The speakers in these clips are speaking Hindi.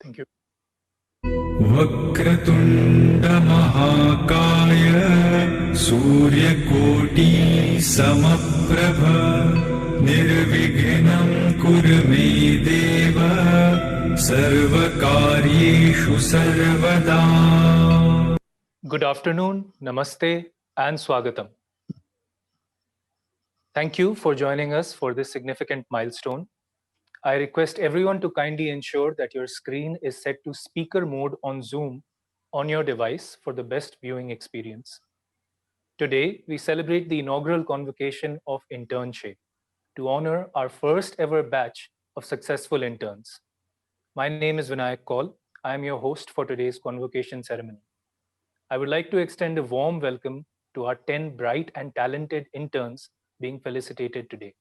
Thank you. वक्रतुण्ड महाकाय सूर्यकोटि समप्रभ निर्विघ्नं कुरु मे देव सर्वकार्येषु सर्वदा. Good afternoon, namaste, and swagatam. Thank you for joining us for this significant milestone. I request everyone to kindly ensure that your screen is set to speaker mode on Zoom on your device for the best viewing experience. Today, we celebrate the inaugural convocation of Internship to honor our first ever batch of successful interns. My name is Vinayak Kaul. I am your host for today's convocation ceremony. I would like to extend a warm welcome to our 10 bright and talented interns being felicitated today.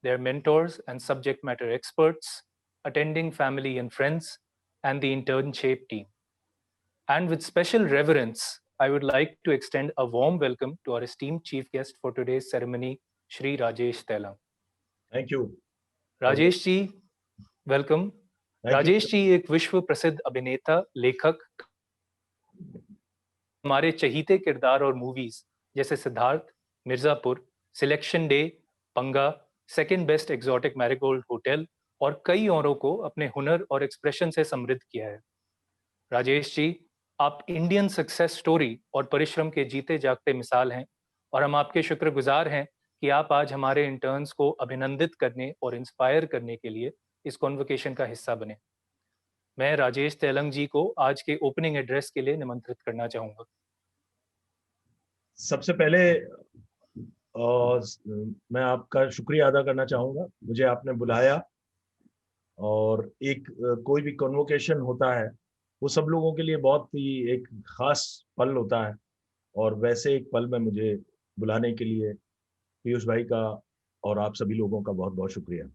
Their mentors and subject matter experts, attending family and friends, and the internship team. And with special reverence, I would like to extend a warm welcome to our esteemed chief guest for today's ceremony, Shri Rajesh Telang. Thank you. Rajesh ji, welcome. Rajesh ji एक विश्व प्रसिद्ध अभिनेता, लेखक, हमारे चहीते किरदार और मूवीज जैसे सिद्धार्थ, मिर्जापुर, सिलेक्शन डे, पंगा, second best exotic marigold hotel और कई औरों को अपने हुनर और एक्सप्रेशन से समृद्ध किया है. राजेश जी, आप इंडियन सक्सेस स्टोरी और परिश्रम के जीते जागते मिसाल हैं और हम आपके शुक्रगुजार हैं कि आप आज हमारे इंटर्न्स को अभिनंदित करने और इंस्पायर करने के लिए इस कॉन्वोकेशन का हिस्सा बने. मैं राजेश तेलंग जी को आज के ओपनिंग एड्रेस के लिए निमंत्रित करना चाहूंगा. सबसे पहले मैं आपका शुक्रिया अदा करना चाहूंगा. मुझे आपने बुलाया और एक कोई भी कन्वोकेशन होता है वो सब लोगों के लिए बहुत ही एक खास पल होता है और वैसे एक पल में मुझे बुलाने के लिए पीयूष भाई का और आप सभी लोगों का बहुत बहुत शुक्रिया.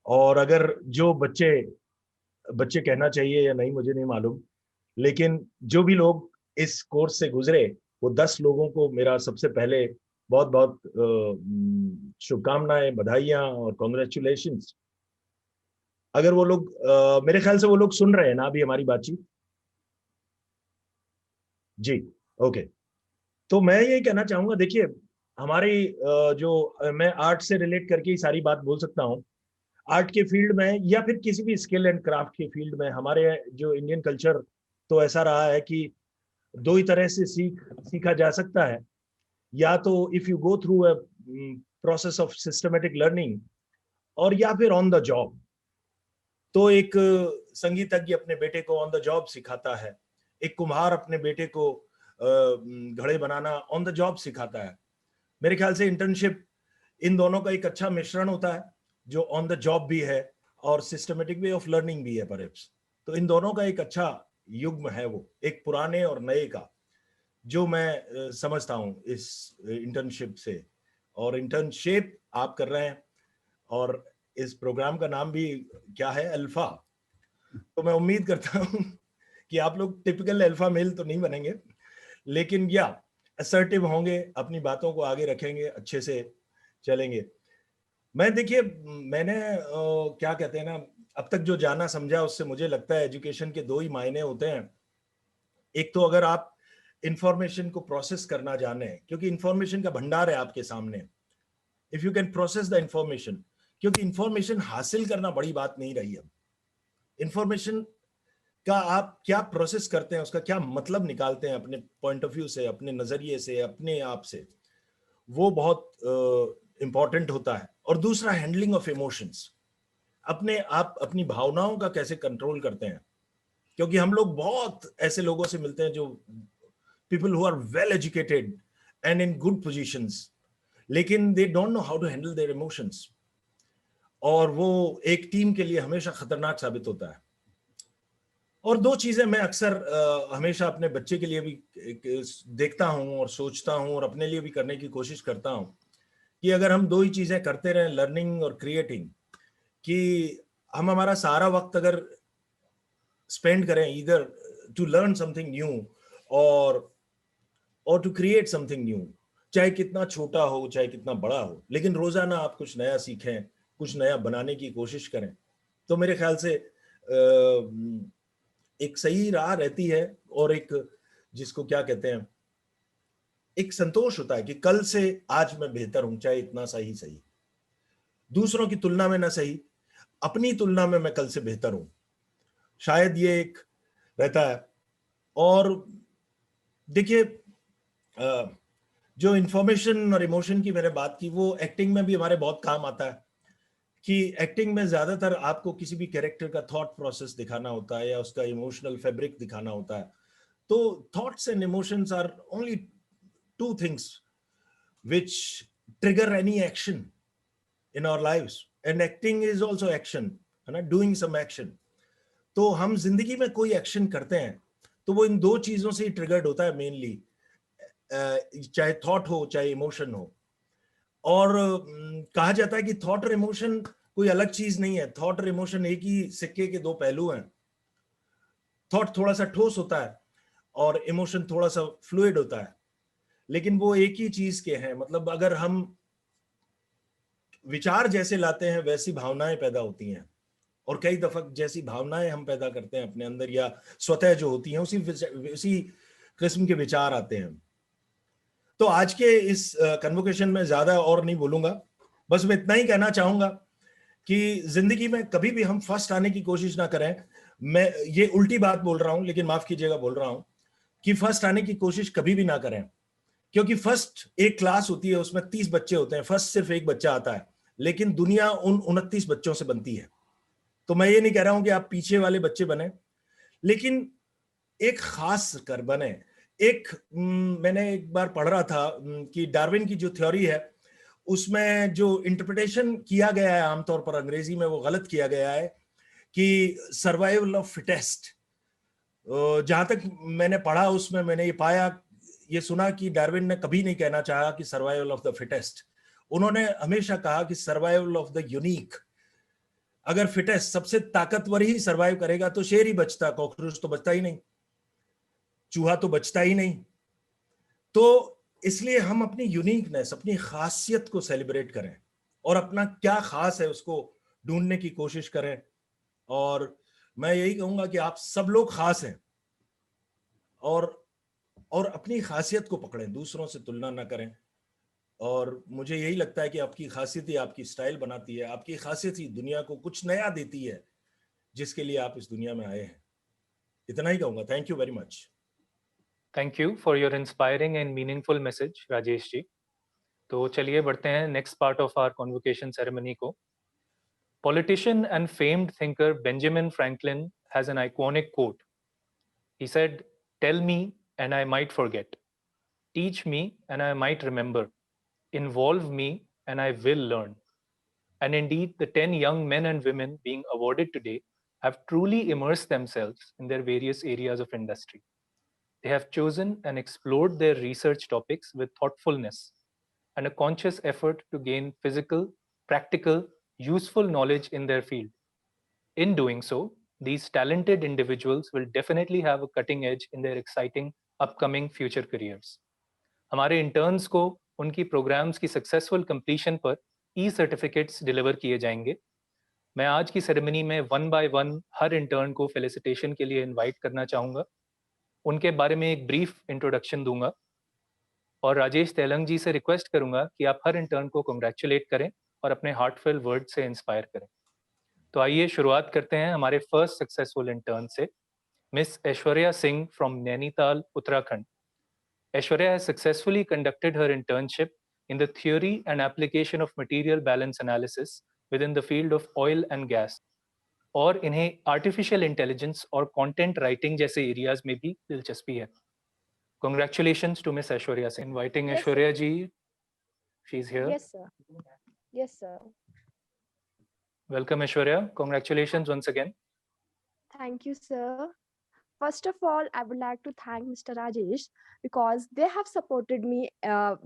और अगर जो बच्चे कहना चाहिए या नहीं मुझे नहीं मालूम, लेकिन जो भी लोग इस कोर्स से गुजरे वो 10 लोगों को मेरा सबसे पहले बहुत बहुत शुभकामनाएं, बधाइयां और कॉन्ग्रेचुलेशंस. अगर वो लोग मेरे ख्याल से वो लोग सुन रहे हैं ना अभी हमारी बातचीत? जी, ओके. तो मैं ये कहना चाहूंगा, देखिए हमारी जो मैं आर्ट से रिलेट करके ही सारी बात बोल सकता हूँ. आर्ट के फील्ड में या फिर किसी भी स्किल एंड क्राफ्ट के फील्ड में हमारे जो इंडियन कल्चर तो ऐसा रहा है कि दो ही तरह से सीखा जा सकता है. या तो if you go through a process of systematic learning और या फिर ऑन द जॉब. तो एक संगीतज्ञ अपने बेटे को ऑन द जॉब सिखाता है, एक कुम्हार अपने बेटे को घड़े बनाना ऑन द जॉब सिखाता है. मेरे ख्याल से इंटर्नशिप इन दोनों का एक अच्छा मिश्रण होता है जो ऑन द जॉब भी है और सिस्टमेटिक वे ऑफ लर्निंग भी है परहैप्स. तो इन दोनों का एक अच्छा युग्म है, वो एक पुराने और नए का, जो मैं समझता हूं इस इंटर्नशिप से. और इंटर्नशिप आप कर रहे हैं और इस प्रोग्राम का नाम भी क्या है, अल्फा. तो मैं उम्मीद करता हूं कि आप लोग टिपिकल अल्फा मेल तो नहीं बनेंगे, लेकिन या असर्टिव होंगे, अपनी बातों को आगे रखेंगे, अच्छे से चलेंगे. मैं देखिए मैंने क्या कहते हैं ना, अब तक जो जाना समझा उससे मुझे लगता है एजुकेशन के दो ही मायने होते हैं. एक तो अगर आप इंफॉर्मेशन को प्रोसेस करना जाने, क्योंकि इंफॉर्मेशन का भंडार है आपके सामने, if you can process the information, क्योंकि इंफॉर्मेशन हासिल करना बड़ी बात नहीं रही है. इंफॉर्मेशन का आप क्या प्रोसेस करते हैं, उसका क्या मतलब निकालते हैं अपने पॉइंट ऑफ व्यू से, अपने नजरिए से, अपने आप से, वो बहुत इंपॉर्टेंट होता है. और दूसरा हैंडलिंग ऑफ इमोशंस, अपने आप अपनी भावनाओं का कैसे कंट्रोल करते हैं. क्योंकि हम लोग बहुत ऐसे लोगों से मिलते हैं जो people who are well educated and in good positions, लेकिन they don't know how to handle their emotions, और वो एक टीम के लिए हमेशा खतरनाक साबित होता है. और दो चीजें मैं अक्सर हमेशा अपने बच्चे के लिए भी देखता हूं और सोचता हूं और अपने लिए भी करने की कोशिश करता हूं कि अगर हम दो ही चीजें करते रहें, लर्निंग और क्रिएटिंग, कि हम हमारा सारा वक्त अगर स्पेंड करें either to learn something new और टू क्रिएट समथिंग न्यू, चाहे कितना छोटा हो चाहे कितना बड़ा हो, लेकिन रोजाना आप कुछ नया सीखें, कुछ नया बनाने की कोशिश करें, तो मेरे ख्याल से एक सही राह रहती है और एक जिसको क्या कहते हैं, एक संतोष होता है कि कल से आज मैं बेहतर हूं, चाहे इतना सही सही, दूसरों की तुलना में ना सही, अपनी तुलना में मैं कल से बेहतर हूं, शायद ये एक रहता है। और देखिए जो इंफॉर्मेशन और इमोशन की मैंने बात की, वो एक्टिंग में भी हमारे बहुत काम आता है कि एक्टिंग में ज्यादातर आपको किसी भी कैरेक्टर का थॉट प्रोसेस दिखाना होता है या उसका इमोशनल फैब्रिक दिखाना होता है। तो thoughts and emotions are only two things which trigger any action in our lives, and acting is also action, है ना, doing some action। तो हम जिंदगी में कोई एक्शन करते हैं तो वो इन दो चीजों से ही ट्रिगर्ड होता है मेनली, चाहे थॉट हो चाहे इमोशन हो। और कहा जाता है कि थॉट और इमोशन कोई अलग चीज नहीं है, थॉट और इमोशन एक ही सिक्के के दो पहलू हैं। थॉट थोड़ा सा ठोस होता है और इमोशन थोड़ा सा फ्लूइड होता है, लेकिन वो एक ही चीज के हैं। मतलब अगर हम विचार जैसे लाते हैं वैसी भावनाएं पैदा होती हैं, और कई दफा जैसी भावनाएं हम पैदा करते हैं अपने अंदर या स्वतः जो होती हैं उसी किस्म के विचार आते हैं। तो आज के इस कन्वोकेशन में ज्यादा और नहीं बोलूंगा, बस मैं इतना ही कहना चाहूंगा कि जिंदगी में कभी भी हम फर्स्ट आने की कोशिश ना करें। मैं ये उल्टी बात बोल रहा हूं, लेकिन माफ कीजिएगा बोल रहा हूं कि फर्स्ट आने की कोशिश कभी भी ना करें, क्योंकि फर्स्ट एक क्लास होती है, उसमें 30 बच्चे होते हैं, फर्स्ट सिर्फ एक बच्चा आता है, लेकिन दुनिया उन 29 बच्चों से बनती है। तो मैं ये नहीं कह रहा हूं कि आप पीछे वाले बच्चे बने, लेकिन एक खास कर बने। एक मैंने एक बार पढ़ रहा था कि डार्विन की जो थ्योरी है उसमें जो इंटरप्रिटेशन किया गया है आमतौर पर अंग्रेजी में, वो गलत किया गया है कि सर्वाइवल ऑफ फिटेस्ट। जहां तक मैंने पढ़ा उसमें मैंने ये सुना कि डार्विन ने कभी नहीं कहना चाहा कि सर्वाइवल ऑफ द फिटेस्ट, उन्होंने हमेशा कहा कि सर्वाइवल ऑफ द यूनिक। अगर फिटेस्ट सबसे ताकतवर ही सर्वाइव करेगा तो शेर ही बचता, कॉकरोच तो बचता ही नहीं, चूहा तो बचता ही नहीं। तो इसलिए हम अपनी यूनिकनेस, अपनी खासियत को सेलिब्रेट करें और अपना क्या खास है उसको ढूंढने की कोशिश करें। और मैं यही कहूंगा कि आप सब लोग खास हैं, और अपनी खासियत को पकड़ें, दूसरों से तुलना ना करें। और मुझे यही लगता है कि आपकी खासियत ही आपकी स्टाइल बनाती है, आपकी खासियत ही दुनिया को कुछ नया देती है जिसके लिए आप इस दुनिया में आए हैं। इतना ही कहूंगा। Thank you very much. Thank you for your inspiring and meaningful message, Rajesh ji. तो चलिए बढ़ते हैं next part of our convocation ceremony को। Politician and famed thinker Benjamin Franklin has an iconic quote. He said, "Tell me and I might forget. Teach me and I might remember. Involve me and I will learn." And indeed, the 10 young men and women being awarded today have truly immersed themselves in their various areas of industry. They have chosen and explored their research topics with thoughtfulness and a conscious effort to gain physical, practical, useful knowledge in their field. In doing so, these talented individuals will definitely have a cutting edge in their exciting upcoming future careers. हमारे इंटर्न्स को उनकी प्रोग्राम्स की सक्सेसफुल कंप्लीशन पर सर्टिफिकेट्स डिलीवर किए जाएंगे। मैं आज की सेरेमनी में 1 बाय 1 हर इंटर्न को फेलिसिटेशन के लिए इनवाइट करना चाहूँगा। उनके बारे में एक ब्रीफ इंट्रोडक्शन दूंगा और राजेश तेलंग जी से रिक्वेस्ट करूंगा कि आप हर इंटर्न को कंग्रेचुलेट करें और अपने हार्टफुल वर्ड से इंस्पायर करें। तो आइए शुरुआत करते हैं हमारे फर्स्ट सक्सेसफुल इंटर्न से, miss Aishwarya Singh from Nainital, Uttarakhand. Aishwarya has successfully conducted her internship in the theory and application of material balance analysis within the field of oil and gas, और इन्हें आर्टिफिशियल इंटेलिजेंस और कंटेंट राइटिंग जैसे एरियाज में भी दिलचस्पी है। Congratulations to Miss Aishwarya Singh. Inviting Yes, Aishwarya ji, she's here. Yes, sir. Yes, sir. Welcome Aishwarya. Congratulations once again. Thank you, sir. First of all, I would like to thank Mr. Rajesh because they have supported me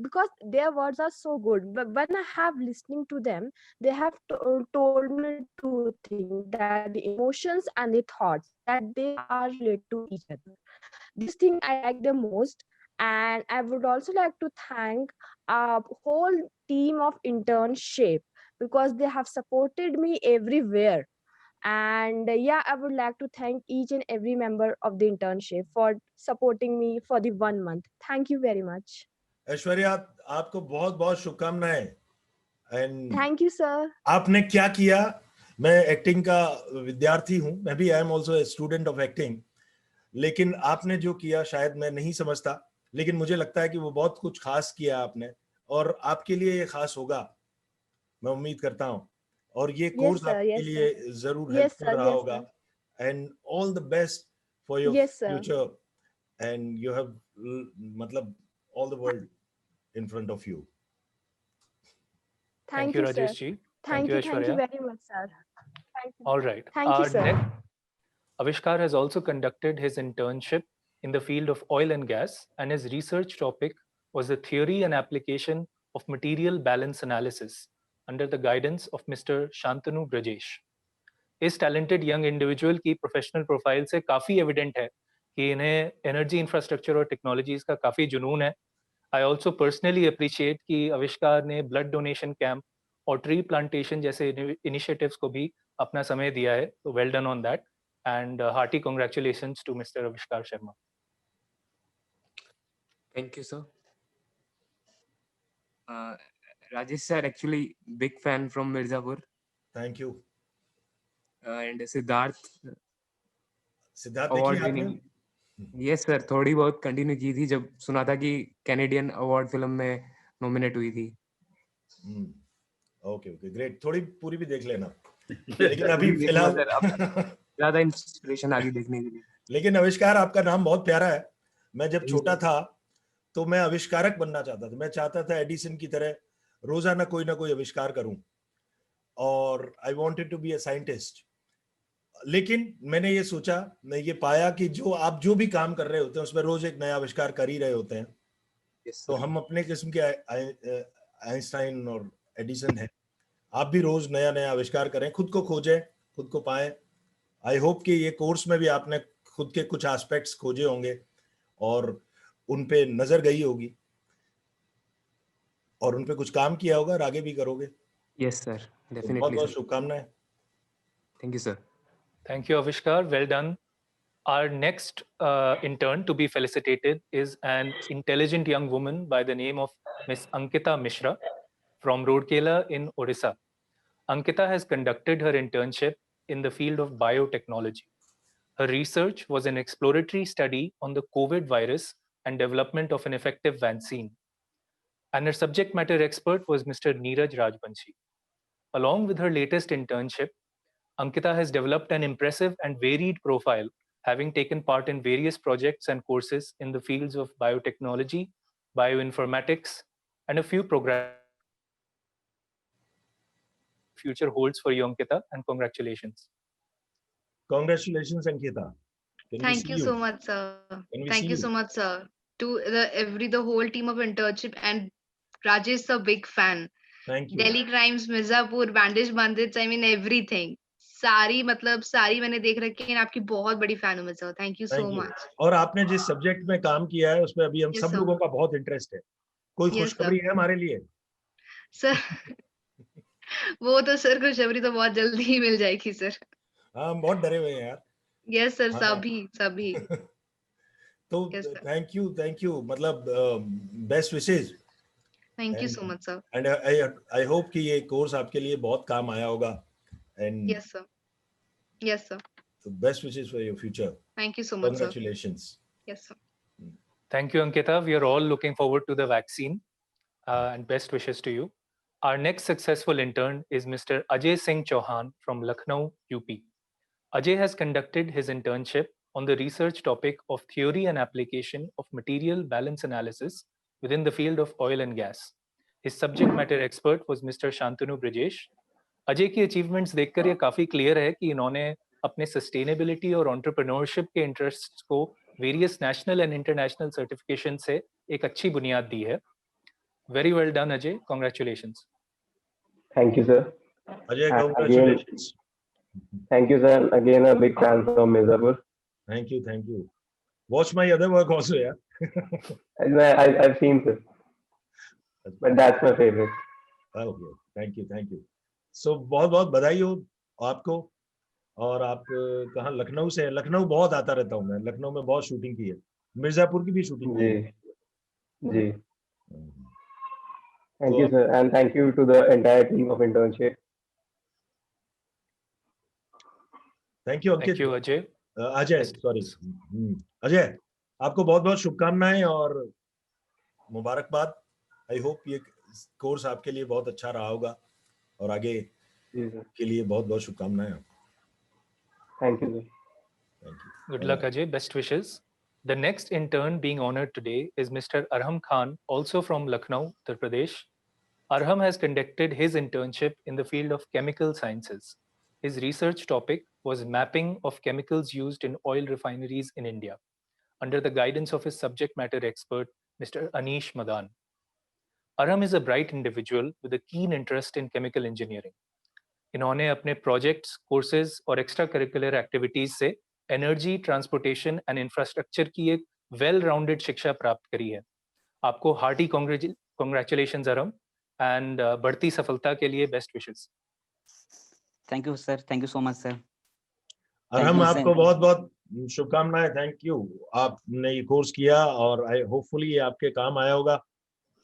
because their words are so good. But when I have listening to them, they have told me two things, that the emotions and the thoughts, that they are related to each other. This thing I like the most. And I would also like to thank our whole team of internship because they have supported me everywhere. And yeah, I would like to thank each and every member of the internship for supporting me for the 1 month. Thank you very much. Aishwarya, आपको बहुत बहुत शुभकामनाएं। And Thank you, sir. आपने क्या किया, मैं एक्टिंग का विद्यार्थी हूं, मैं भी I am also a student of acting, लेकिन आपने जो किया शायद मैं नहीं समझता, लेकिन मुझे लगता है कि वो बहुत कुछ खास किया आपने, और आपके लिए ये खास होगा, मैं उम्मीद करता हूं, और ये Yes, कोर्स sir. आपके Yes, sir. लिए जरूर Yes, हेल्पफुल sir. रहा Yes, होगा। sir. And all the best for your Yes, sir. Future, and you have मतलब all the world in front of you. Thank you, you, sir. Rajesh ji. Thank you. Thank you Aishwarya. very much, sir. Thank you. All right. Thank you, Our sir. next, Avishkar has also conducted his internship in the field of oil and gas, and his research topic was the theory and application of material balance analysis under the guidance of Mr. Shantanu Brajesh. इस talented young individual की professional profile से काफी evident है कि इन्हें energy infrastructure और technologies का काफी जुनून है। I also personally appreciate कि आविष्कार ने blood donation camp और tree plantation जैसे initiatives को भी अपना समय दिया है, तो well done on that, and hearty congratulations to Mr. Avishkar Sharma. Thank you, sir. Rajesh sir, actually big fan from Mirzapur. Thank you. And Siddharth Siddharth award देखिए winning. आपने? Yes sir, थोड़ी बहुत कंटिन्यू की थी जब सुना था कि कैनेडियन अवार्ड फिल्म में नॉमिनेट हुई थी। ओके ओके ग्रेट, थोड़ी पूरी भी देख लेना, लेकिन अभी फिलहाल ज्यादा इंस्पिरेशन आगे देखने के लिए। लेकिन आविष्कार आपका नाम बहुत प्यारा है। मैं जब छोटा था तो मैं आविष्कारक बनना चाहता था, मैं चाहता था एडिसन की तरह रोजाना कोई ना कोई आविष्कार करूं, और I wanted to be a scientist. लेकिन मैंने ये सोचा, मैं ये पाया कि जो आप जो भी काम कर रहे होते हैं उसमें रोज एक नया आविष्कार कर ही रहे होते हैं। तो हम अपने किस्म के आइंस्टाइन और एडिसन हैं, आप भी रोज नया नया आविष्कार करें, खुद को खोजें, खुद को पाएं। आई होप कि ये कोर्स में भी आपने खुद के कुछ एस्पेक्ट्स खोजे होंगे और उन पे नजर गई होगी और उन पे कुछ काम किया होगा और आगे भी करोगे। Yes sir, definitely. बहुत बहुत शुभकामनाएं। Thank you sir. Thank you, Avishkar. Well done. Our next intern to be felicitated is an intelligent young woman by the name of Miss Ankita Mishra from Rourkela in Orissa. Ankita has conducted her internship in the field of biotechnology. Her research was an exploratory study on the COVID virus and development of an effective vaccine. And her subject matter expert was Mr. Neeraj Rajbanshi. Along with her latest internship, Ankita has developed an impressive and varied profile, having taken part in various projects and courses in the fields of biotechnology, bioinformatics, and a few programs. Future holds for you, Ankita, and congratulations. Congratulations, Ankita. Thank you so much, sir. Thank you so much, sir. To the whole team of internship, and Rajesh, a big fan. Thank you. Delhi Crimes, Mirzapur, Bandage Bandits, I mean everything. सारी मैंने देख रखी है, आपकी बहुत बड़ी फैन हूं मैं sir. Thank you so much. और आपने जिस सब्जेक्ट में काम किया है उसमें अभी हम Yes, सब sir. लोगों का बहुत इंटरेस्ट है। कोई Yes, खुशखबरी है हमारे लिए? सर वो तो सर खुशखबरी तो बहुत जल्दी ही मिल जाएगी सर। हाँ, हम बहुत डरे हुए हैं यार। यस सर, हाँ। सभी तो Yes, sir. थैंक यू मतलब best wishes. Thank you so much sir. And I hope कि ये कोर्स आपके लिए बहुत काम आया होगा। And yes sir, best wishes for your future. Thank you so much sir. Congratulations. Yes sir. Thank you, Ankita. We are all looking forward to the vaccine, and best wishes to you. Our next successful intern is Mr. Ajay Singh Chauhan from Lucknow, UP. Ajay has conducted his internship on the research topic of theory and application of material balance analysis within the field of oil and gas. His subject matter expert was Mr. Shantanu Brajesh. Ajay की अचीवमेंट्स देखकर ये काफी क्लियर है कि इन्होंने अपने सस्टेनेबिलिटी और एंटरप्रेन्योरशिप के इंटरेस्ट्स को various national and international certification से एक अच्छी बुनियाद दी है। Very well done Ajay, congratulations. Thank you, sir. Ajay, And congratulations. Thank you, sir. Again, a big fan from Mirzapur. Thank you. Watch my other work also, yeah. I've seen, sir, but that's my favorite. Okay, thank you. So बहुत बहुत बधाई हो आपको और आप कहाँ, लखनऊ से? लखनऊ बहुत आता रहता हूँ मैं, लखनऊ में बहुत शूटिंग की है, मिर्जापुर की भी शूटिंग की जी है। जी तो thank you sir and thank you to the entire team of internship. Thank you Thank Ankit. you, Ajay. Ajay, Best sorry, wishes. Ajay, आपको बहुत बहुत शुभकामनाएं और मुबारकबाद। आई होप ये कोर्स आपके लिए बहुत अच्छा रहा होगा और आगे जी सर, के लिए बहुत बहुत शुभकामनाएं आपको। thank you sir. Thank you. Good luck, Ajay. Best wishes. The next intern being honored today is Mr. Arham Khan, also from Lucknow, Uttar Pradesh. Arham has conducted his internship in the field of chemical sciences. His research topic was mapping of chemicals used in oil refineries in India, under the guidance of his subject matter expert, Mr. Anish Madan. Arham is a bright individual with a keen interest in chemical engineering. इन्होंने अपने प्रोजेक्ट्स, कोर्सेज और एक्स्ट्रा करिकुलर एक्टिविटीज से एनर्जी, ट्रांसपोर्टेशन एंड इंफ्रास्ट्रक्चर की एक वेल राउंडेड शिक्षा प्राप्त करी है। आपको हार्टी कांग्रेचुलेशंस अरहम एंड बढ़ती सफलता के लिए best wishes. Thank you sir, thank you so much sir. Arham, आपको बहुत बहुत शुभकामनाएं। थैंक यू, आपने ये कोर्स किया और आई होपफुली ये आपके काम आया होगा।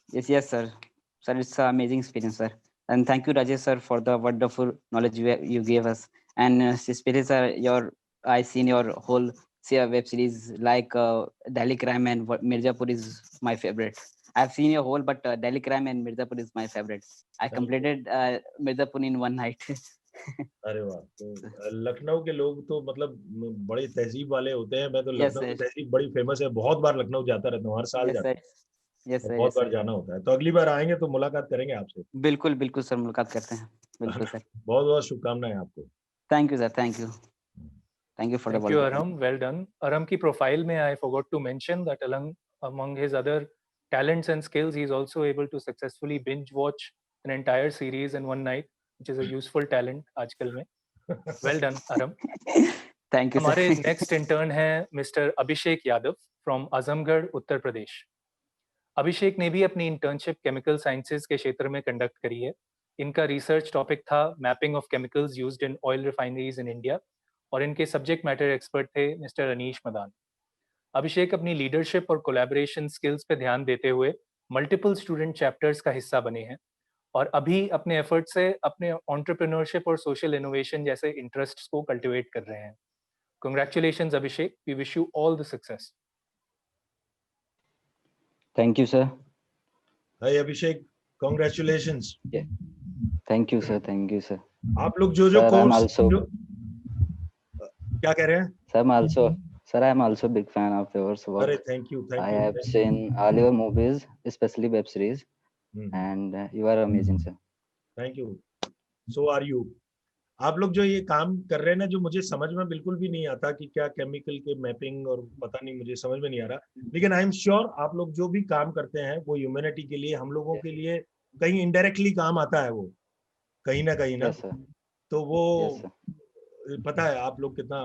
yes sir, it's an amazing experience sir, and thank you Rajesh sir for the wonderful knowledge you gave us, and especially sir I seen your whole web series like Delhi Crime and Mirzapur is my favorite. I've seen your whole, but Delhi Crime and Mirzapur is my favorite. I completed Mirzapur in one night. अरे वाह, तो लखनऊ के लोग तो मतलब बड़े तहजीब वाले होते हैं। मैं तो लखनऊ की तहजीब बड़ी फेमस है, बहुत बार लखनऊ जाता रहता हूँ, हर साल जाता हूँ। yes sir, बहुत बार जाना होता है, तो अगली बार आएंगे तो मुलाकात करेंगे आपसे। बिल्कुल बिल्कुल सर, मुलाकात करते हैं, बिल्कुल सर। बहुत बहुत शुभकामनाएं आपको। Thank you sir, thank you for Thank you, Arham. Well done. Arham की profile में I forgot to mention that among his other talents and skills, he is also able to successfully binge watch an entire series in one night, which is a useful talent आजकल में. Well done, Arham. Thank you हमारे सर। नेक्स्ट इंटर्न है मिस्टर अभिषेक यादव फ्रॉम आजमगढ़, उत्तर प्रदेश। अभिषेक ने भी अपनी इंटर्नशिप केमिकल साइंसेज के क्षेत्र में कंडक्ट करी है। इनका रिसर्च टॉपिक था mapping of chemicals used in oil refineries in India और इनके सब्जेक्ट मैटर एक्सपर्ट थे मिस्टर अनीश मदान। अभिषेक अपनी लीडरशिप और कोलैबोरेशन स्किल्स पे ध्यान देते हुए मल्टीपल स्टूडेंट चैप्टर्स का हिस्सा बने हैं और अभी अपने एफर्ट से अपने एंटरप्रेन्योरशिप और सोशल इनोवेशन जैसे इंटरेस्ट्स को कल्टिवेट कर रहे हैं। Congratulations, Abhishek. We wish you all the success. Thank you sir. Hi Abhishek, congratulations. Thank you sir, thank you sir. आप लोग जो कोर्स क्या कह रहे हैं? Sir, I'm also big fan of yours work. अरे thank you, I have seen all your movies, especially web series, and you are amazing, sir. Thank you, so are you. आप लोग जो ये काम कर रहे हैं ना, जो मुझे समझ में बिल्कुल भी नहीं आता कि क्या केमिकल के मैपिंग और पता नहीं, मुझे समझ में नहीं आ रहा, लेकिन आई एम श्योर आप लोग जो भी काम करते हैं वो ह्यूमैनिटी के लिए, हम लोगों के लिए कहीं इनडायरेक्टली काम आता है, वो कहीं ना कहीं ना। Yes, sir. तो वो Yes, sir. पता है आप लोग कितना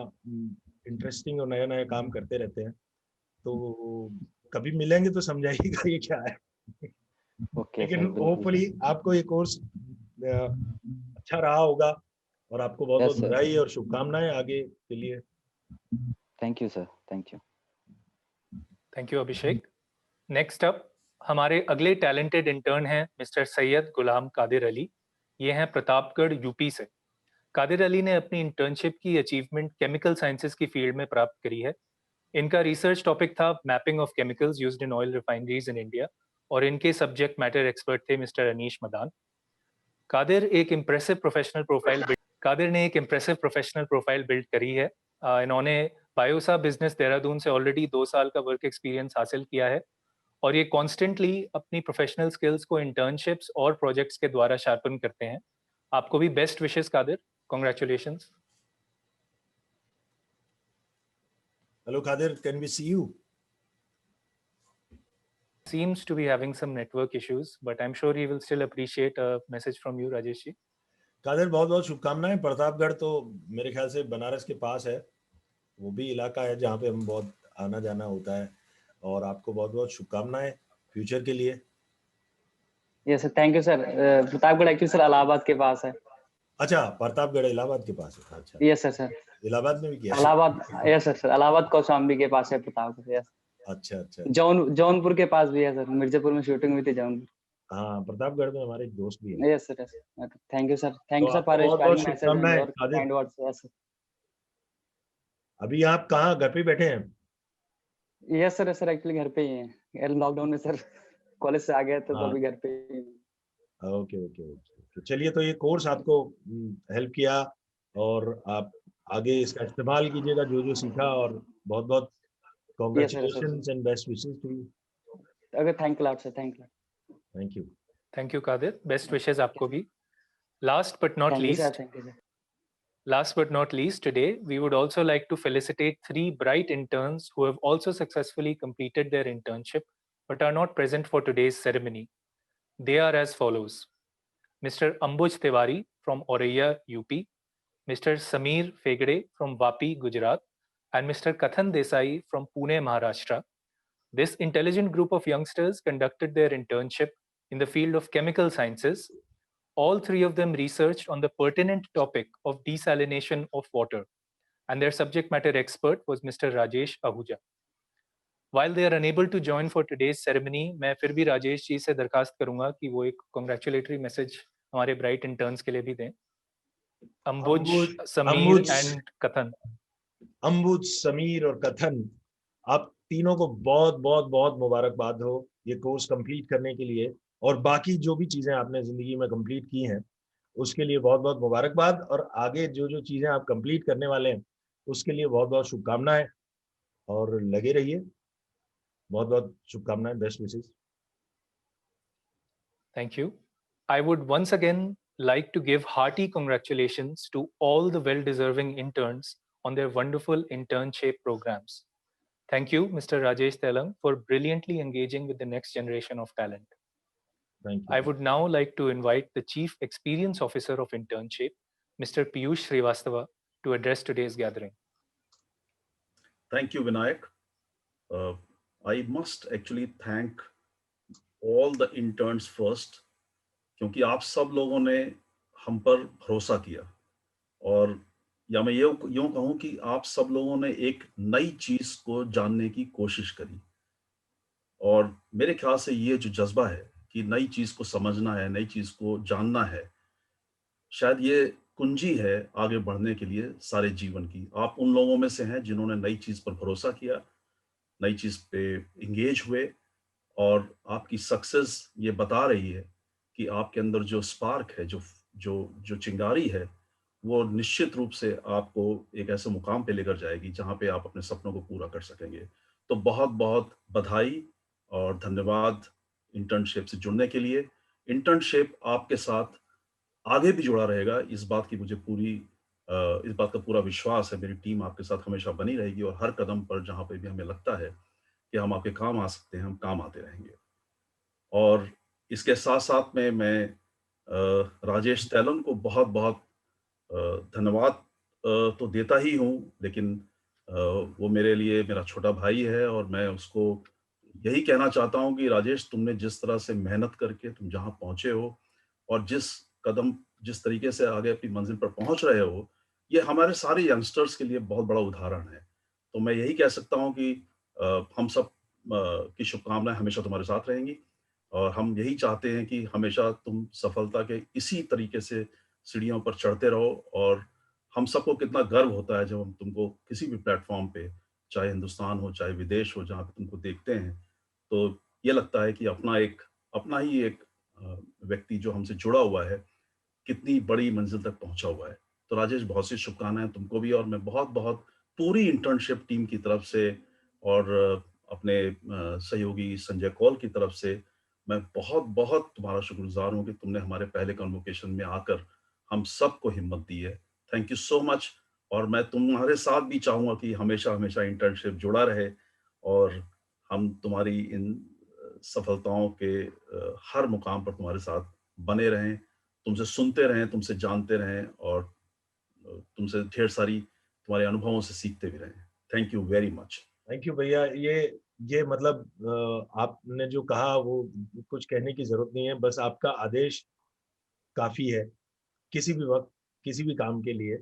इंटरेस्टिंग और नया नया काम करते रहते हैं, तो कभी मिलेंगे तो समझाइएगा ये क्या है। Okay, लेकिन sir, बिल्कुल। होपफुली आपको ये कोर्स अच्छा रहा होगा और आपको बहुत Yes, बहुत sir. बधाई और शुभकामनाएं आगे के लिए। Thank you, sir. Thank you. Thank you, Abhishek. Next up, हमारे अगले टैलेंटेड इंटर्न हैं मिस्टर सैयद गुलाम कादिर अली। ये हैं प्रतापगढ़, यूपी से। कादिर अली ने अपनी इंटर्नशिप की अचीवमेंट केमिकल साइंसेज की फील्ड में प्राप्त करी है। इनका रिसर्च टॉपिक था mapping of chemicals used in oil refineries in India और इनके सब्जेक्ट मैटर एक्सपर्ट थे मिस्टर अनीश मदान। कादिर ने एक इम्प्रेसिव प्रोफेशनल प्रोफाइल बिल्ड करी है। इन्होंने बायोसा बिजनेस देहरादून से ऑलरेडी 2 साल का वर्क एक्सपीरियंस हासिल किया है और ये कॉन्स्टेंटली अपनी प्रोफेशनल स्किल्स को इंटर्नशिप्स और प्रोजेक्ट्स के द्वारा शार्पन करते हैं। आपको भी best wishes Kadir, congratulations. Hello Kadir, can we see you? Seems to be having some network issues, but I'm sure he will still appreciate a message from you, Rajesh ji. Kadir, बहुत बहुत शुभकामनाएं। प्रतापगढ़ तो मेरे ख्याल से बनारस के पास है, वो भी इलाका है जहाँ पे हम बहुत आना जाना होता है, और आपको बहुत बहुत शुभकामनाएं फ्यूचर के लिए। Yes sir, thank you sir. Pratapgarh actually sir Allahabad के पास है। अच्छा, प्रतापगढ़ इलाहाबाद के पास है। अच्छा, यस सर सर इलाहाबाद में भी किया? Allahabad, yes sir sir Allahabad Kaushambi के पास है प्रतापगढ़। यस अच्छा अच्छा। जौनपुर के पास भी है सर, मिर्जापुर में शूटिंग हुई थी जौनपुर। हाँ, प्रतापगढ़ में हमारे एक दोस्त भी है। Yes sir yes. Thank you sir, thank तो यू सर आपको फॉर बहुत बहुत इंस्पायरिंग मैसेज एंड शुभकामनाएं your Aditya. Kind words. Yes sir. अभी आप कहाँ, घर पे बैठे हैं? यस सर सर एक्चुअली घर पे ही हैं, लॉकडाउन में सर कॉलेज से आ गए तो हाँ। अभी घर पे ही हैं। ओके ओके ओके, तो चलिए, तो ये कोर्स आपको हेल्प किया और आप आगे इसका इस्तेमाल कीजिएगा जो जो सीखा, और बहुत बहुत yes sir sir. Congratulations and best wishes to you. Okay, thank you lot sir, thank you. Thank you. Thank you, Kadir. Best wishes आपको भी. Last but not thank you sir, least, thank you sir. Last but not least, today we would also like to felicitate 3 bright interns who have also successfully completed their internship but are not present for today's ceremony. They are as follows: Mr. Ambuj Tiwari from Oraiya, UP, Mr. Sameer Fegde from Vapi, Gujarat, and Mr. Kathan Desai from Pune, Maharashtra. This intelligent group of youngsters conducted their internship in the field of chemical sciences. All 3 of them researched on the pertinent topic of desalination of water, and their subject matter expert was Mr. Rajesh Ahuja. While they are unable to join for today's ceremony, मैं फिर भी राजेश जी से दरखास्त करूंगा कि वो एक congratulatory message हमारे bright interns के लिए भी दें. Ambuj, Sameer and Kathan. Ambuj, Sameer और कथन, आप तीनों को बहुत बहुत बहुत मुबारकबाद हो ये कोर्स कंप्लीट करने के लिए, और बाकी जो भी चीजें आपने जिंदगी में कंप्लीट की हैं उसके लिए बहुत बहुत मुबारकबाद, और आगे जो जो चीजें आप कंप्लीट करने वाले हैं उसके लिए बहुत बहुत शुभकामनाएं, और लगे रहिए। बहुत बहुत शुभकामनाएं, best wishes. Thank you. I would once again like to give hearty congratulations to all the well-deserving interns on their wonderful internship programs. Thank you, Mr. Rajesh Telang, for brilliantly engaging with the next generation of talent. Thank you. I would now like to invite the Chief Experience Officer of Internship, Mr. Piyush Srivastava, to address today's gathering. Thank you, Vinayak. I must actually thank all the interns first, क्योंकि आप सब लोगों ने हम पर भरोसा किया, और या मैं यूं कहूं कि आप सब लोगों ने एक नई चीज को जानने की कोशिश करी, और मेरे ख्याल से ये जो जज्बा है कि नई चीज को समझना है, नई चीज को जानना है, शायद ये कुंजी है आगे बढ़ने के लिए सारे जीवन की। आप उन लोगों में से हैं जिन्होंने नई चीज पर भरोसा किया, नई चीज पे इंगेज हुए, और आपकी सक्सेस ये बता रही है कि आपके अंदर जो स्पार्क है, जो चिंगारी है, वो निश्चित रूप से आपको एक ऐसे मुकाम पे लेकर जाएगी जहां पे आप अपने सपनों को पूरा कर सकेंगे। तो बहुत बहुत बधाई और धन्यवाद इंटर्नशिप से जुड़ने के लिए। इंटर्नशिप आपके साथ आगे भी जुड़ा रहेगा, इस बात का पूरा विश्वास है। मेरी टीम आपके साथ हमेशा बनी रहेगी, और हर कदम पर जहां पे भी हमें लगता है कि हम आपके काम आ सकते हैं, हम काम आते रहेंगे। और इसके साथ साथ में मैं राजेश तेलन को बहुत बहुत धन्यवाद तो देता ही हूँ, लेकिन वो मेरे लिए मेरा छोटा भाई है, और मैं उसको यही कहना चाहता हूँ कि राजेश, तुमने जिस तरह से मेहनत करके तुम जहाँ पहुँचे हो, और जिस तरीके से आगे अपनी मंजिल पर पहुँच रहे हो, ये हमारे सारे यंगस्टर्स के लिए बहुत बड़ा उदाहरण है। तो मैं यही कह सकता हूँ कि हम सब की शुभकामनाएं हमेशा तुम्हारे साथ रहेंगी, और हम यही चाहते हैं कि हमेशा तुम सफलता के इसी तरीके से सीढ़ियों पर चढ़ते रहो। और हम सबको कितना गर्व होता है जब हम तुमको किसी भी प्लेटफॉर्म पे, चाहे हिंदुस्तान हो चाहे विदेश हो, जहाँ पे तुमको देखते हैं, तो ये लगता है कि अपना ही एक व्यक्ति जो हमसे जुड़ा हुआ है, कितनी बड़ी मंजिल तक पहुंचा हुआ है। तो राजेश, बहुत सी शुभकामनाएं तुमको भी, और मैं बहुत बहुत पूरी इंटर्नशिप टीम की तरफ से और अपने सहयोगी संजय कौल की तरफ से मैं बहुत बहुत तुम्हारा शुक्रगुजार हूँ कि तुमने हमारे पहले कन्वोकेशन में आकर हम सबको हिम्मत दी है। Thank you so much. और मैं तुम्हारे साथ भी चाहूँगा कि हमेशा हमेशा इंटर्नशिप जुड़ा रहे, और हम तुम्हारी इन सफलताओं के हर मुकाम पर तुम्हारे साथ बने रहें, तुमसे सुनते रहें, तुमसे जानते रहें, और तुमसे ढेर सारी तुम्हारे अनुभवों से सीखते भी रहें। Thank you very much. Thank you भैया। ये मतलब आपने जो कहा वो कुछ कहने की जरूरत नहीं है, बस आपका आदेश काफी है। किसी भी वक्त किसी भी काम के लिए।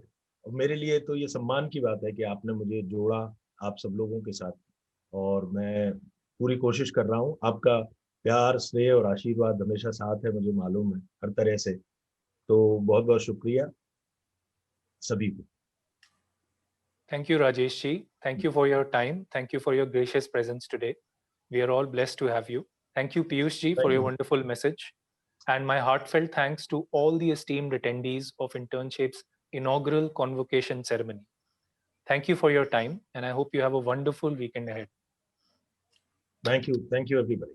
और मेरे लिए तो ये सम्मान की बात है कि आपने मुझे जोड़ा आप सब लोगों के साथ, और मैं पूरी कोशिश कर रहा हूँ। आपका प्यार, स्नेह और आशीर्वाद हमेशा साथ है, मुझे मालूम है हर तरह से। तो बहुत बहुत शुक्रिया सभी को। Thank you, Rajesh ji. Thank you for your time. Thank you for your gracious presence today. We are all blessed to have you. Thank you, Piyush ji, for Thank your you. wonderful message. And my heartfelt thanks to all the esteemed attendees of Internship's inaugural convocation ceremony. Thank you for your time, and I hope you have a wonderful weekend ahead. Thank you everybody.